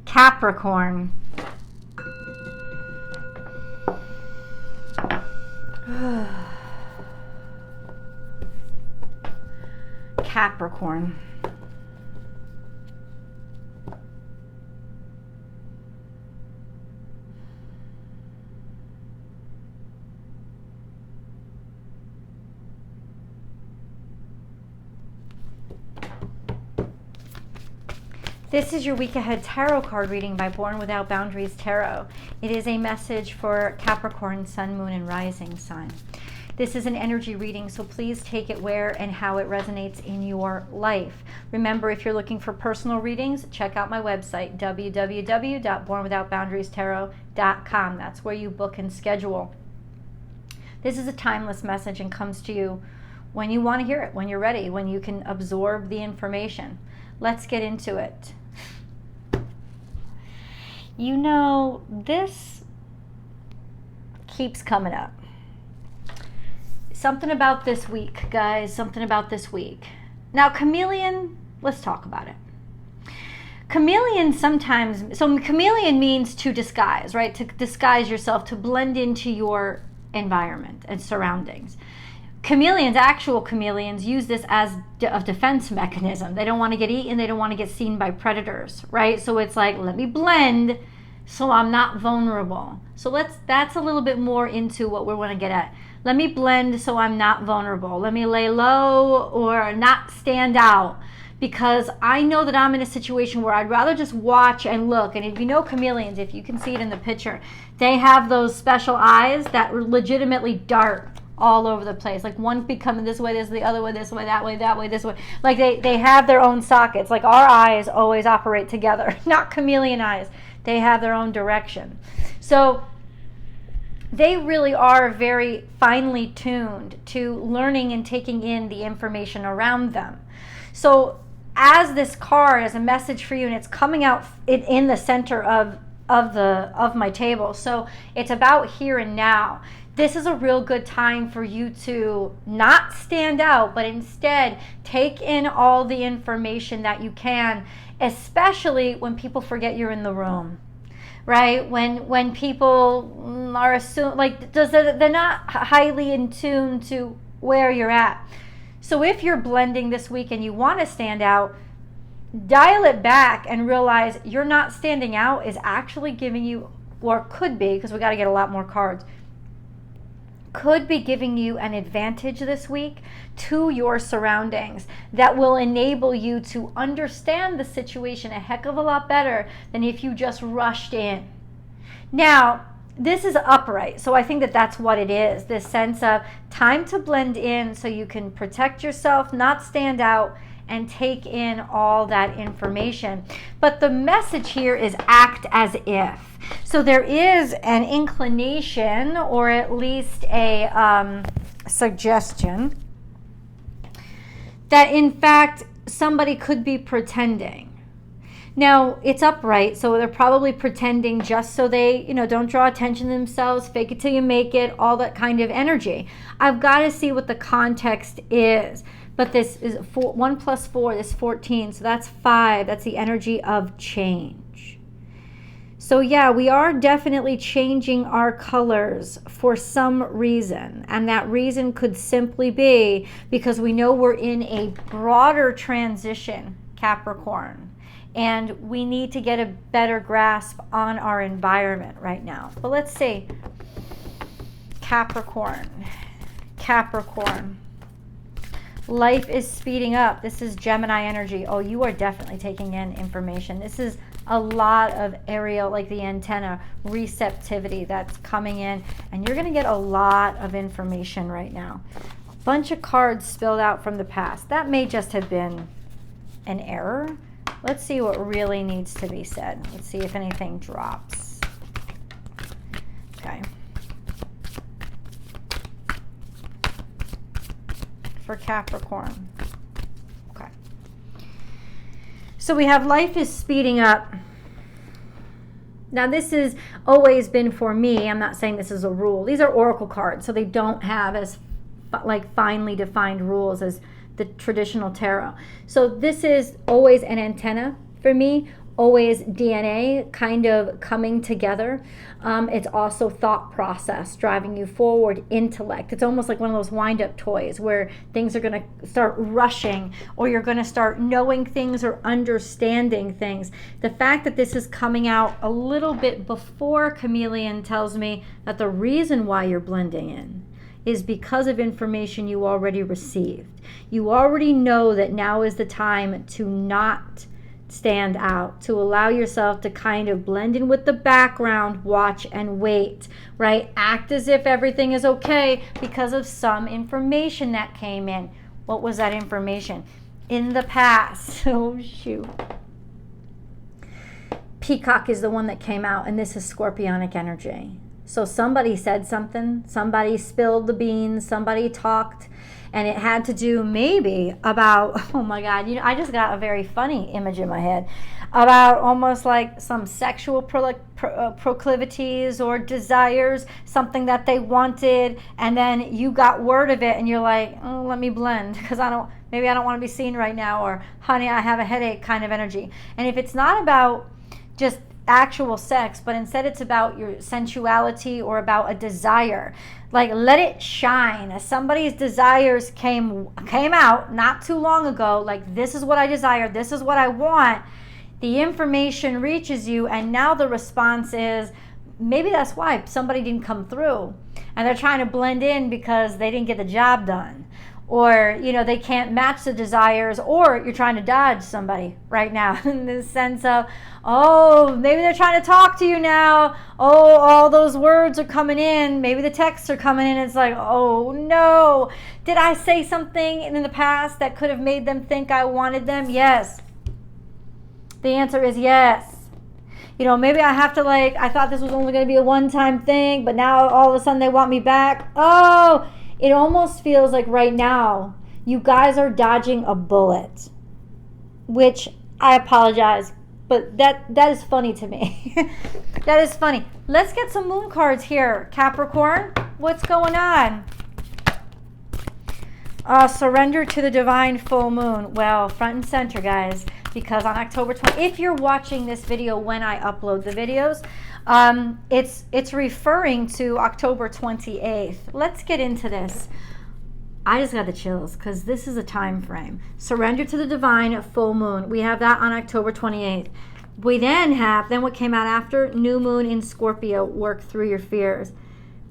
Capricorn. Capricorn. This is your week ahead tarot card reading by Born Without Boundaries Tarot. It is a message for Capricorn, Sun, Moon, and Rising Sun. This is an energy reading, so please take it where and how it resonates in your life. Remember, if you're looking for personal readings, check out my website, www.bornwithoutboundariestarot.com. That's where you book and schedule. This is a timeless message and comes to you when you want to hear it, when you're ready, when you can absorb the information. Let's get into it. You know, this keeps coming up. Something about this week, guys. Something about this week. Now, chameleon, let's talk about it. Chameleon sometimes, so chameleon means to disguise, right? To disguise yourself, to blend into your environment and surroundings. Chameleons, actual chameleons, use this as a defense mechanism. They don't want to get eaten. They don't want to get seen by predators, right? So it's like, let me blend so I'm not vulnerable. So that's a little bit more into what we want to get at. Let me blend so I'm not vulnerable. Let me lay low or not stand out, because I know that I'm in a situation where I'd rather just watch and look. And if you know chameleons, if you can see it in the picture, they have those special eyes that legitimately dart all over the place. Like one be coming this way, this the other way, this way, that way, this way. Like they have their own sockets. Like our eyes always operate together, not chameleon eyes. They have their own direction. So they really are very finely tuned to learning and taking in the information around them. So as this card is a message for you, and it's coming out in the center of my table. So it's about here and now. This is a real good time for you to not stand out, but instead take in all the information that you can, especially when people forget you're in the room, right? When people are assumed, like they're not highly in tune to where you're at. So if you're blending this week and you want to stand out, dial it back and realize you're not standing out is actually giving you, or could be, because we got to get a lot more cards, could be giving you an advantage this week to your surroundings that will enable you to understand the situation a heck of a lot better than if you just rushed in. Now, this is upright, so I think that that's what it is, this sense of time to blend in so you can protect yourself, not stand out, and take in all that information. But the message here is act as if. So there is an inclination, or at least a suggestion, that in fact somebody could be pretending. Now, it's upright, so they're probably pretending just so they, don't draw attention to themselves, fake it till you make it, all that kind of energy. I've got to see what the context is. But this is 1 + 4, this 14, so that's 5. That's the energy of change. So yeah, we are definitely changing our colors for some reason. And that reason could simply be because we know we're in a broader transition, Capricorn. And we need to get a better grasp on our environment right now. But let's see. Capricorn. Life is speeding up. This is Gemini energy. Oh, you are definitely taking in information. This is a lot of aerial, like the antenna, receptivity that's coming in. And you're going to get a lot of information right now. A bunch of cards spilled out from the past. That may just have been an error. Let's see what really needs to be said. Let's see if anything drops. Okay. For Capricorn. Okay. So we have life is speeding up. Now this has always been for me. I'm not saying this is a rule. These are oracle cards, so they don't have as finely defined rules as the traditional tarot. So this is always an antenna for me, always DNA kind of coming together. It's also thought process driving you forward, intellect. It's almost like one of those wind-up toys where things are going to start rushing, or you're going to start knowing things or understanding things. The fact that this is coming out a little bit before Chameleon tells me that the reason why you're blending in is because of information you already received. You already know that now is the time to not stand out, to allow yourself to kind of blend in with the background, watch and wait, right? Act as if everything is okay because of some information that came in. What was that information? In the past. Oh, shoot. Peacock is the one that came out, and this is Scorpionic energy. So somebody said something, somebody spilled the beans, somebody talked, and it had to do maybe about, oh my God, I just got a very funny image in my head about almost like some sexual proclivities or desires, something that they wanted, and then you got word of it and you're like, oh, let me blend because maybe I don't want to be seen right now, or honey, I have a headache kind of energy. And if it's not about just actual sex, but instead it's about your sensuality or about a desire, like let it shine. Somebody's desires came out not too long ago, like this is what I desire, this is what I want. The information reaches you, and now the response is maybe that's why somebody didn't come through, and they're trying to blend in because they didn't get the job done, or they can't match the desires, or you're trying to dodge somebody right now in the sense of, oh, maybe they're trying to talk to you now. Oh, all those words are coming in. Maybe the texts are coming in. It's like, oh no, did I say something in the past that could have made them think I wanted them? Yes. The answer is yes. Maybe I have to I thought this was only going to be a one-time thing, but now all of a sudden they want me back. Oh, it almost feels like right now you guys are dodging a bullet, which I apologize, but that is funny to me. That is funny. Let's get some moon cards here, Capricorn. What's going on? Surrender to the divine full moon. Well, front and center, guys, because on October 20th, if you're watching this video when I upload the videos, it's referring to October 28th. Let's get into this. I just got the chills because this is a time frame. Surrender to the divine full moon. We have that on October 28th. We then what came out after? New moon in Scorpio. Work through your fears.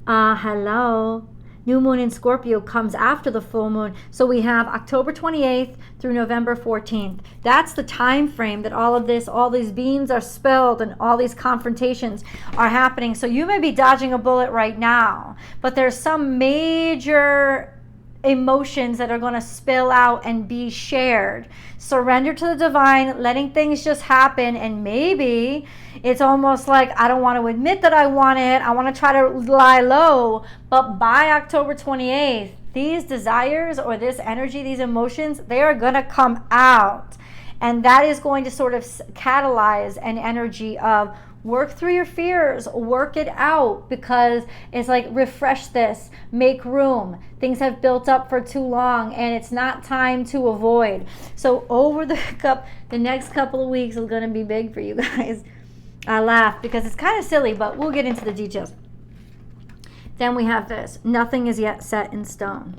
Hello. New moon in Scorpio comes after the full moon. So we have October 28th through November 14th. That's the time frame that all these beans are spilled and all these confrontations are happening. So you may be dodging a bullet right now, but there's some major emotions that are going to spill out and be shared. Surrender to the divine, letting things just happen, and maybe it's almost like I don't want to admit that I want it. I want to try to lie low, but by October 28th, these desires or this energy, these emotions, they are going to come out, and that is going to sort of catalyze an energy of work through your fears, work it out, because it's like refresh this, make room. Things have built up for too long and it's not time to avoid. So over the next couple of weeks is going to be big for you guys. I laugh because it's kind of silly, but we'll get into the details. Then we have this. Nothing is yet set in stone.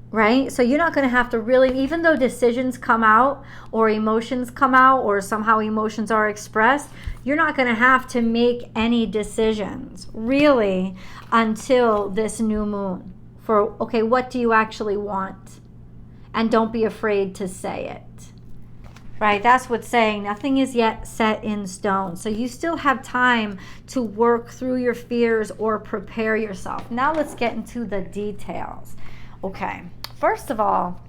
Right? So you're not going to have to really, even though decisions come out or emotions come out or somehow emotions are expressed, you're not going to have to make any decisions really until this new moon for, okay, what do you actually want? And don't be afraid to say it. Right? That's what's saying. Nothing is yet set in stone. So you still have time to work through your fears or prepare yourself. Now let's get into the details. Okay. First of all,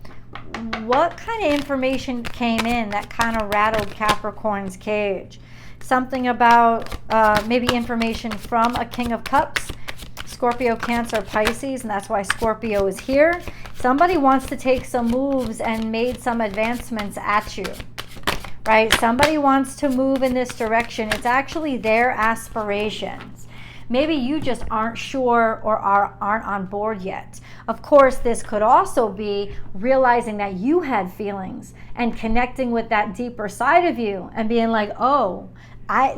what kind of information came in that kind of rattled Capricorn's cage? Something about maybe information from a King of Cups, Scorpio, Cancer, Pisces, and that's why Scorpio is here. Somebody wants to take some moves and made some advancements at you, right? Somebody wants to move in this direction. It's actually their aspirations. Maybe you just aren't sure or aren't on board yet. Of course, this could also be realizing that you had feelings and connecting with that deeper side of you and being like, oh,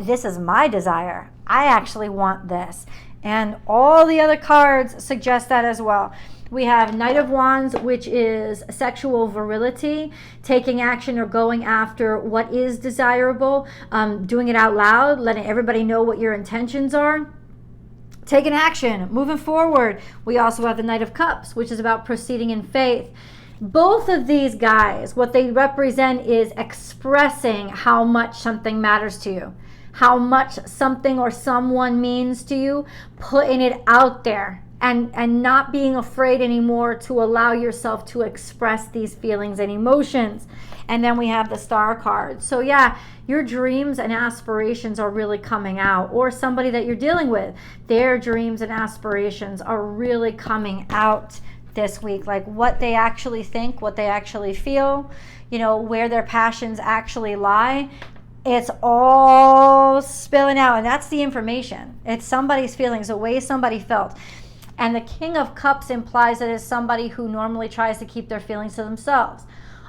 this is my desire. I actually want this. And all the other cards suggest that as well. We have Knight of Wands, which is sexual virility, taking action or going after what is desirable, doing it out loud, letting everybody know what your intentions are, taking action, moving forward. We also have the Knight of Cups, which is about proceeding in faith. Both of these guys, what they represent is expressing how much something matters to you, how much something or someone means to you, putting it out there. And not being afraid anymore to allow yourself to express these feelings and emotions. And then we have the Star card. So yeah, your dreams and aspirations are really coming out. Or somebody that you're dealing with, their dreams and aspirations are really coming out this week. Like what they actually think, what they actually feel, where their passions actually lie. It's all spilling out. And that's the information. It's somebody's feelings, the way somebody felt. And the King of Cups implies that it's somebody who normally tries to keep their feelings to themselves.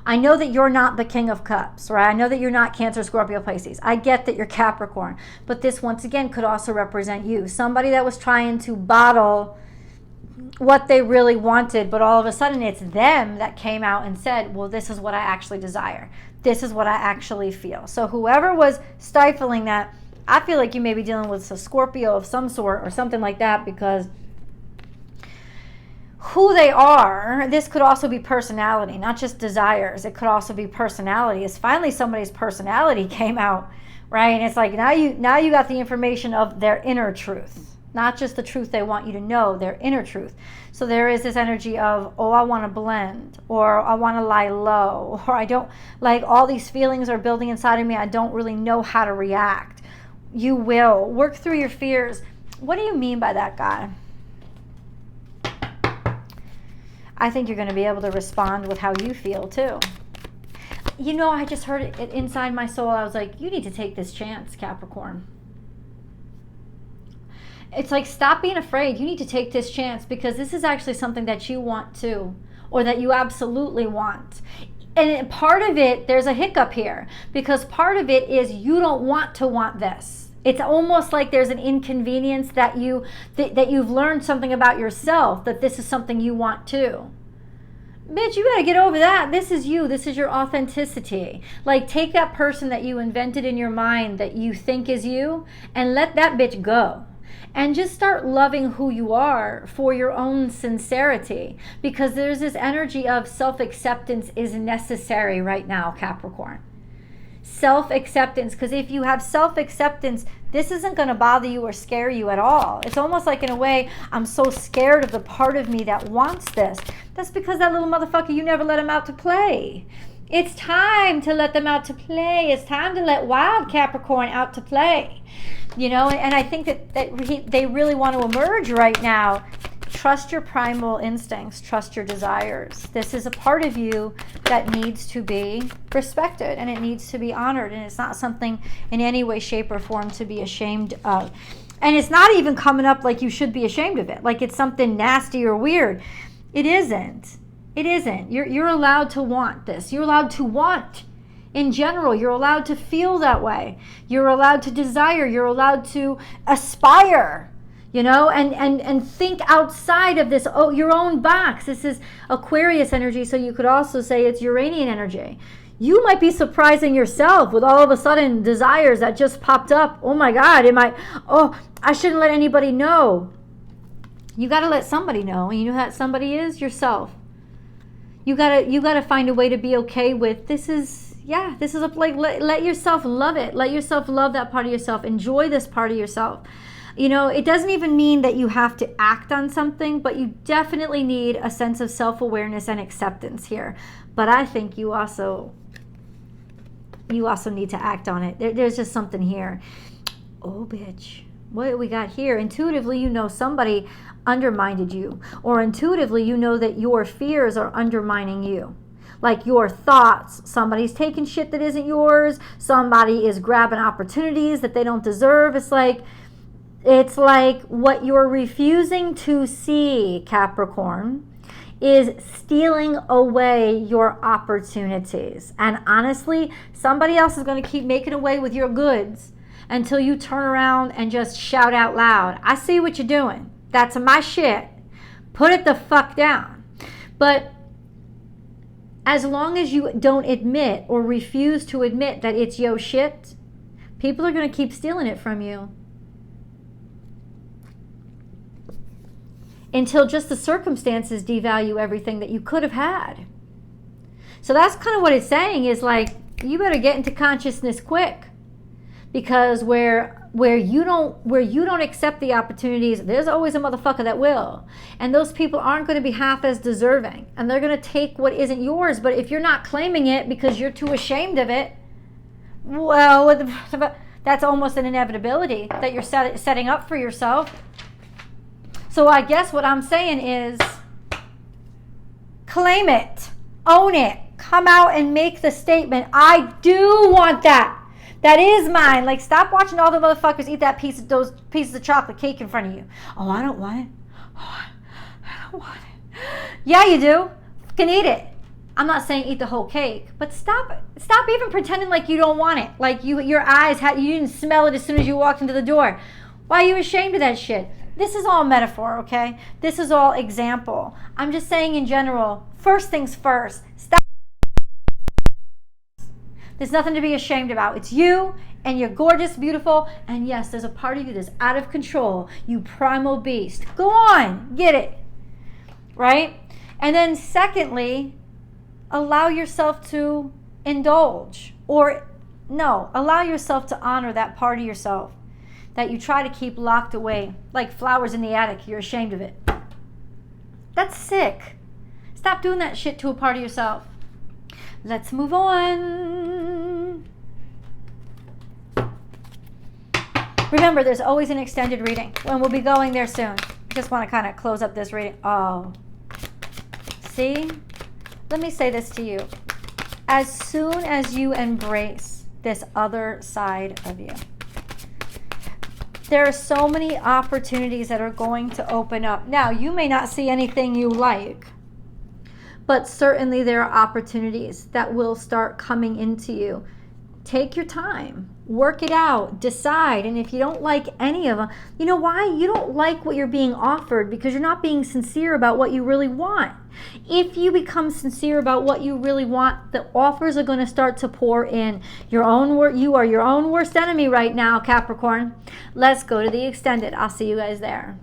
I know that you're not the King of Cups, right? I know that you're not Cancer, Scorpio, Pisces. I get that you're Capricorn. But this, once again, could also represent you. Somebody that was trying to bottle what they really wanted, but all of a sudden it's them that came out and said, well, this is what I actually desire. This is what I actually feel. So whoever was stifling that, I feel like you may be dealing with a Scorpio of some sort or something like that, because who they are, this could also be personality, not just desires. It could also be personality. It's finally somebody's personality came out, right? And it's like now you got the information of their inner truth, not just the truth they want you to know, their inner truth. So there is this energy of, oh, I want to blend, or I want to lie low, or I don't, like all these feelings are building inside of me. I don't really know how to react. You will work through your fears. What do you mean by that, guy? I think you're going to be able to respond with how you feel too. I just heard it inside my soul. I was like, you need to take this chance, Capricorn. It's like, stop being afraid. You need to take this chance, because this is actually something that you want too, or that you absolutely want. And part of it, there's a hiccup here, because part of it is you don't want to want this. It's almost like there's an inconvenience that you've learned something about yourself, that this is something you want too. Bitch, you gotta get over that. This is you. This is your authenticity. Like, take that person that you invented in your mind that you think is you, and let that bitch go. And just start loving who you are for your own sincerity, because there's this energy of self-acceptance is necessary right now, Capricorn. Self-acceptance, because if you have self-acceptance, this isn't going to bother you or scare you at all. It's almost like, in a way, I'm so scared of the part of me that wants this. That's because that little motherfucker, you never let him out to play. It's time to let them out to play. It's time to let wild Capricorn out to play. And I think that they really want to emerge right now. Trust your primal instincts. Trust your desires. This is a part of you that needs to be respected, and it needs to be honored, and it's not something in any way, shape, or form to be ashamed of. And it's not even coming up like you should be ashamed of it, like it's something nasty or weird. It isn't. It isn't. You're allowed to want this. You're allowed to want. In general, you're allowed to feel that way. You're allowed to desire. You're allowed to aspire. And think outside of this, your own box. This is Aquarius energy, so you could also say it's Uranian energy. You might be surprising yourself with all of a sudden desires that just popped up. Oh my God, I shouldn't let anybody know. You got to let somebody know, and you know who that somebody is? Yourself. You gotta find a way to be okay with this. Let yourself love it. Let yourself love that part of yourself. Enjoy this part of yourself. It doesn't even mean that you have to act on something, but you definitely need a sense of self-awareness and acceptance here. But I think you also need to act on it. There's just something here. Oh, bitch. What we got here? Intuitively, somebody undermined you, or intuitively, that your fears are undermining you. Like your thoughts, somebody's taking shit that isn't yours. Somebody is grabbing opportunities that they don't deserve. It's like, It's like what you're refusing to see, Capricorn, is stealing away your opportunities. And honestly, somebody else is going to keep making away with your goods until you turn around and just shout out loud, I see what you're doing. That's my shit. Put it the fuck down. But as long as you don't admit or refuse to admit that it's your shit, people are going to keep stealing it from you. Until just the circumstances devalue everything that you could have had. So that's kind of what it's saying, is like, you better get into consciousness quick. Because where you don't accept the opportunities, there's always a motherfucker that will. And those people aren't going to be half as deserving. And they're going to take what isn't yours. But if you're not claiming it because you're too ashamed of it, well, that's almost an inevitability that you're setting up for yourself. So I guess what I'm saying is, claim it, own it, come out and make the statement, I do want that. That is mine. Like, stop watching all the motherfuckers eat those pieces of chocolate cake in front of you. Oh, I don't want it. Oh, I don't want it. Yeah, you do. You can eat it. I'm not saying eat the whole cake, but stop even pretending like you don't want it. Like your eyes, you didn't smell it as soon as you walked into the door. Why are you ashamed of that shit? This is all metaphor, okay? This is all example. I'm just saying in general, first things first, stop. There's nothing to be ashamed about. It's you, and you're gorgeous, beautiful, and yes, there's a part of you that's out of control. You primal beast. Go on, get it, right? And then secondly, allow yourself to indulge, or no, allow yourself to honor that part of yourself that you try to keep locked away, like flowers in the attic. You're ashamed of it. That's sick. Stop doing that shit to a part of yourself. Let's move on. Remember, there's always an extended reading, and we'll be going there soon. I just want to kind of close up this reading. Oh, see? Let me say this to you. As soon as you embrace this other side of you, there are so many opportunities that are going to open up. Now, you may not see anything you like, but certainly there are opportunities that will start coming into you. Take your time, work it out, decide. And if you don't like any of them, you know why? You don't like what you're being offered because you're not being sincere about what you really want. If you become sincere about what you really want, the offers are going to start to pour in. You are your own worst enemy right now, Capricorn. Let's go to the extended. I'll see you guys there.